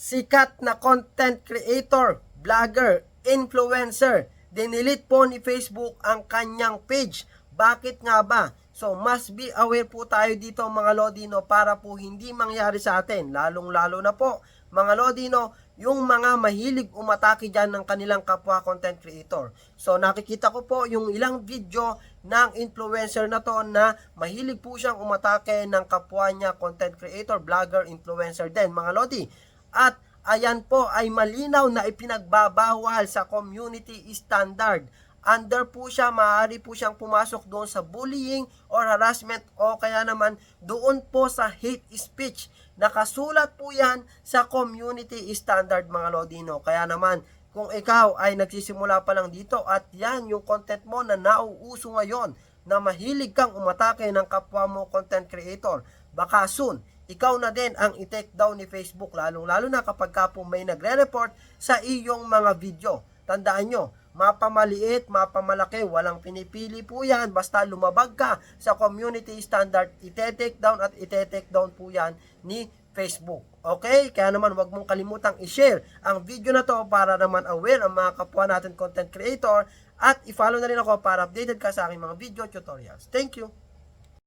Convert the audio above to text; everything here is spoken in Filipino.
sikat na content creator, vlogger, influencer, dinilit po ni Facebook ang kanyang page. Bakit nga ba? So must be aware po tayo dito mga Lodino para po hindi mangyari sa atin. Lalong-lalo na po mga Lodino, yung mga mahilig umatake dyan ng kanilang kapwa content creator. So nakikita ko po yung ilang video ng influencer na to na mahilig po siyang umatake ng kapwa niya content creator, vlogger, influencer din mga Lodi. At ayan po ay malinaw na ipinagbabawal sa community standard. Under po siya, maaari po siyang pumasok doon sa bullying or harassment o kaya naman doon po sa hate speech. Nakasulat po yan sa community standard mga Lodino. Kaya naman kung ikaw ay nagsisimula pa lang dito at yan yung content mo na nauuso ngayon na mahilig kang umatake ng kapwa mo content creator, baka soon ikaw na din ang i-take down ni Facebook, lalong-lalo na kapag ka po may nagre-report sa iyong mga video. Tandaan nyo, mapamaliit, mapamalaki, walang pinipili po yan. Basta lumabag ka sa community standard, ite-take down at ite-take down po yan ni Facebook. Okay? Kaya naman wag mong kalimutang i-share ang video na to para naman aware ang mga kapwa natin content creator at i-follow na rin ako para updated ka sa aking mga video tutorials. Thank you!